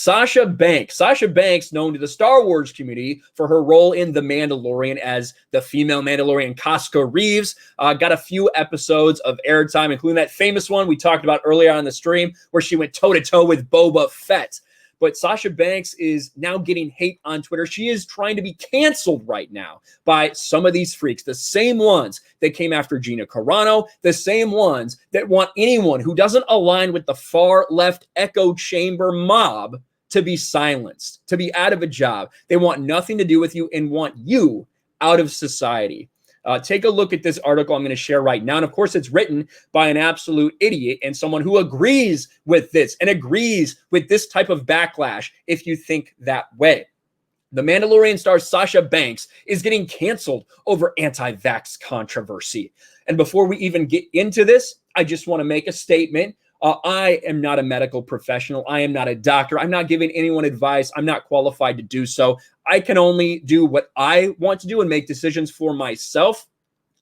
Sasha Banks. Sasha Banks, known to the Star Wars community for her role in The Mandalorian as the female Mandalorian Casca Reeves, got a few episodes of airtime, including that famous one we talked about earlier on the stream where she went toe-to-toe with Boba Fett. But Sasha Banks is now getting hate on Twitter. She is trying to be canceled right now by some of these freaks, the same ones that came after Gina Carano, the same ones that want anyone who doesn't align with the far left echo chamber mob to be silenced, to be out of a job. They want nothing to do with you and want you out of society. Take a look at this article I'm going to share right now. And of course, it's written by an absolute idiot and someone who agrees with this and agrees with this type of backlash if you think that way. The Mandalorian star Sasha Banks is getting canceled over anti-vax controversy. And before we even get into this, I just want to make a statement. I am not a medical professional. I am not a doctor. I'm not giving anyone advice. I'm not qualified to do so. I can only do what I want to do and make decisions for myself.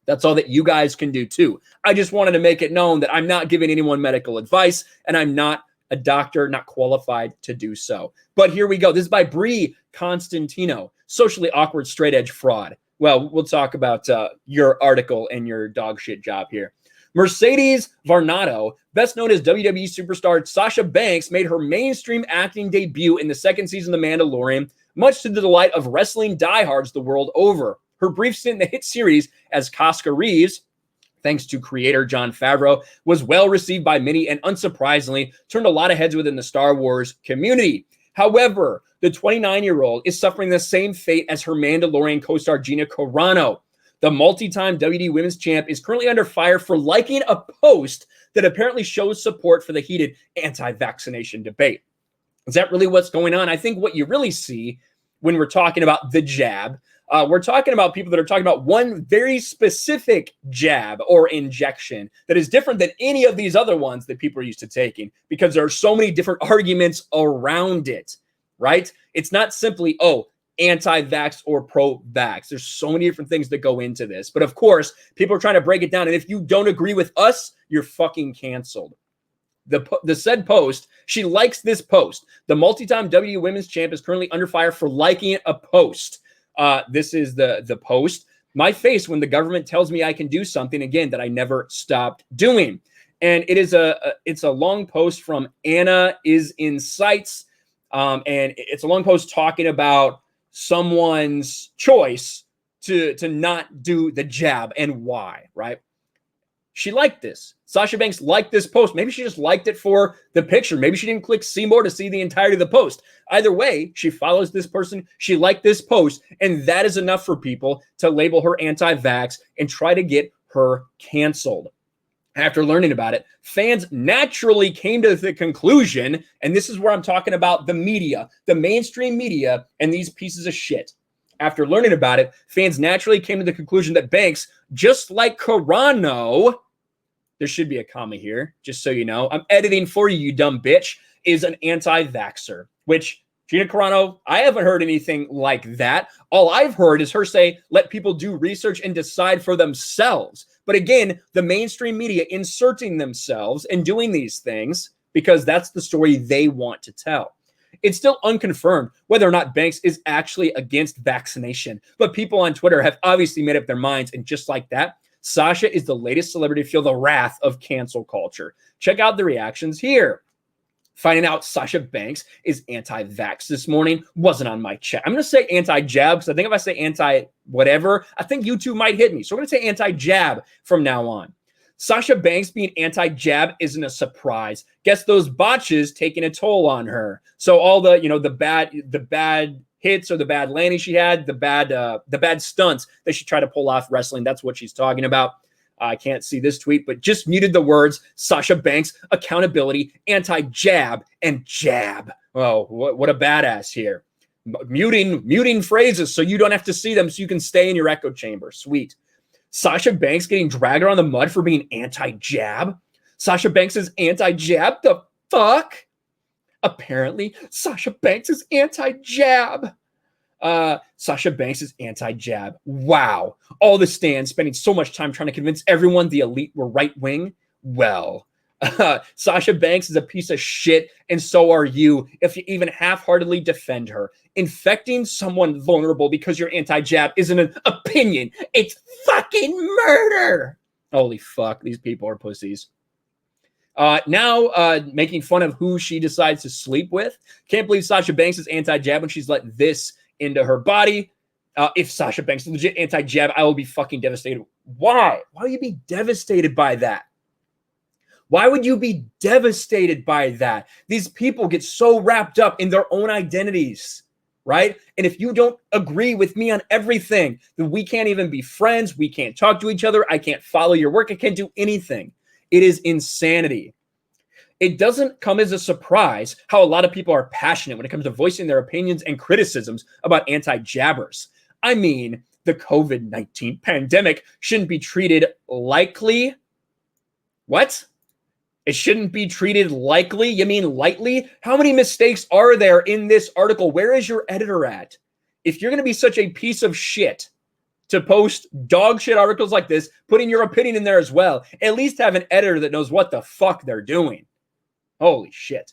That's all that you guys can do too. I just wanted to make it known that I'm not giving anyone medical advice and I'm not a doctor, not qualified to do so. But here we go. This is by Bree Constantino, socially awkward straight edge fraud. Well, we'll talk about your article and your dog shit job here. Mercedes Varnado, best known as WWE superstar Sasha Banks, made her mainstream acting debut in the second season of The Mandalorian, much to the delight of wrestling diehards the world over. Her brief stint in the hit series as Casca Reeves, thanks to creator Jon Favreau, was well received by many and unsurprisingly turned a lot of heads within the Star Wars community. However, the 29-year-old is suffering the same fate as her Mandalorian co-star Gina Carano. The multi-time WWE Women's Champ is currently under fire for liking a post that apparently shows support for the heated anti-vaccination debate. Is that really what's going on? I think what you really see when we're talking about the jab, we're talking about people that are talking about one very specific jab or injection that is different than any of these other ones that people are used to taking because there are so many different arguments around it, right? It's not simply, oh, anti-vax or pro-vax. There's so many different things that go into this. But of course, people are trying to break it down. And if you don't agree with us, you're fucking canceled. The said post, she likes this post. The multi-time WWE Women's Champ is currently under fire for liking a post. This is the post. My face when the government tells me I can do something, again, that I never stopped doing. And it's a long post from Anna is in Sights. And it's a long post talking about someone's choice to not do the jab and why, right? She liked this. Sasha Banks liked this post. Maybe she just liked it for the picture. Maybe she didn't click see more to see the entirety of the post. Either way, she follows this person. She liked this post, and that is enough for people to label her anti-vax and try to get her canceled. After learning about it, fans naturally came to the conclusion, and this is where I'm talking about the media, the mainstream media, and these pieces of shit. After learning about it, fans naturally came to the conclusion that Banks, just like Carano, there should be a comma here, just so you know, I'm editing for you, you dumb bitch, is an anti-vaxxer, which Gina Carano, I haven't heard anything like that. All I've heard is her say, let people do research and decide for themselves. But again, the mainstream media inserting themselves and doing these things because that's the story they want to tell. It's still unconfirmed whether or not Banks is actually against vaccination, but people on Twitter have obviously made up their minds, and just like that, Sasha is the latest celebrity to feel the wrath of cancel culture. Check out the reactions here. Finding out Sasha Banks is anti-vax this morning wasn't on my chat. I'm going to say anti-jab because I think if I say anti-whatever, I think YouTube might hit me. So we're going to say anti-jab from now on. Sasha Banks being anti-jab isn't a surprise. Guess those botches taking a toll on her. So all the, the bad hits or the bad landing she had, the bad stunts that she tried to pull off wrestling. That's what she's talking about. I can't see this tweet, but just muted the words Sasha Banks, accountability, anti-jab, and jab. Oh, what a badass here. Muting phrases so you don't have to see them so you can stay in your echo chamber. Sweet. Sasha Banks getting dragged around the mud for being anti-jab. Sasha Banks is anti-jab. The fuck? Apparently, Sasha Banks is anti-jab. Sasha Banks is anti-jab. Wow. All the stands spending so much time trying to convince everyone the elite were right-wing. Well, Sasha Banks is a piece of shit, and so are you if you even half-heartedly defend her. Infecting someone vulnerable because you're anti-jab isn't an opinion. It's fucking murder. Holy fuck, these people are pussies. Now making fun of who she decides to sleep with. Can't believe Sasha Banks is anti-jab when she's let this into her body. If Sasha Banks is legit anti-jab, I will be fucking devastated. Why? Why would you be devastated by that? Why would you be devastated by that? These people get so wrapped up in their own identities, right? And if you don't agree with me on everything, then we can't even be friends. We can't talk to each other. I can't follow your work. I can't do anything. It is insanity. It doesn't come as a surprise how a lot of people are passionate when it comes to voicing their opinions and criticisms about anti-jabbers. I mean, the COVID-19 pandemic shouldn't be treated likely. What? It shouldn't be treated likely? You mean lightly? How many mistakes are there in this article? Where is your editor at? If you're going to be such a piece of shit to post dog shit articles like this, putting your opinion in there as well, at least have an editor that knows what the fuck they're doing. Holy shit.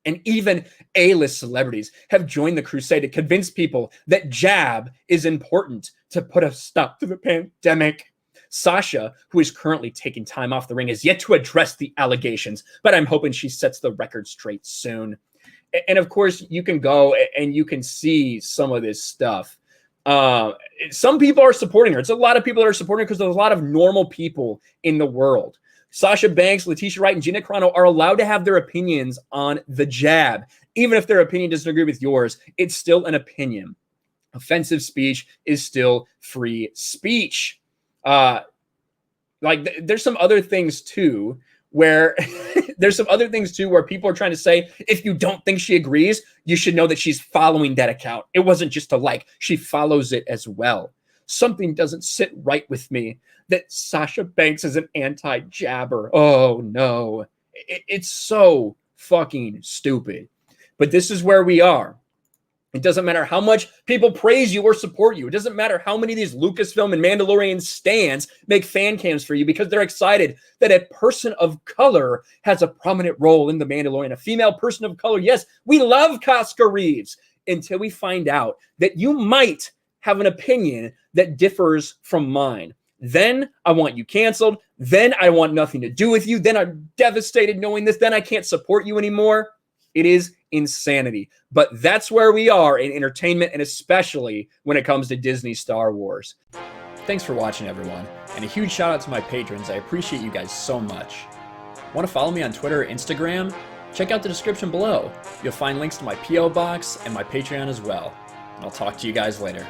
And even A-list celebrities have joined the crusade to convince people that jab is important to put a stop to the pandemic. Sasha, who is currently taking time off the ring, has yet to address the allegations, but I'm hoping she sets the record straight soon. And of course, you can go and you can see some of this stuff. Some people are supporting her. It's a lot of people that are supporting her because there's a lot of normal people in the world. Sasha Banks, Letitia Wright, and Gina Carano are allowed to have their opinions on the jab. Even if their opinion doesn't agree with yours, it's still an opinion. Offensive speech is still free speech. There's some other things too where where people are trying to say, if you don't think she agrees, you should know that she's following that account. It wasn't just a like, she follows it as well. Something doesn't sit right with me that Sasha Banks is an anti-jabber. Oh no, it's so fucking stupid. But this is where we are. It doesn't matter how much people praise you or support you. It doesn't matter how many of these Lucasfilm and Mandalorian stans make fan cams for you because they're excited that a person of color has a prominent role in The Mandalorian. A female person of color. Yes, we love Casca Reeves until we find out that you might have an opinion that differs from mine. Then I want you canceled. Then I want nothing to do with you. Then I'm devastated knowing this. Then I can't support you anymore. It is insanity. But that's where we are in entertainment, and especially when it comes to Disney Star Wars. Thanks for watching, everyone. And a huge shout out to my patrons. I appreciate you guys so much. Want to follow me on Twitter or Instagram? Check out the description below. You'll find links to my P.O. box and my Patreon as well. And I'll talk to you guys later.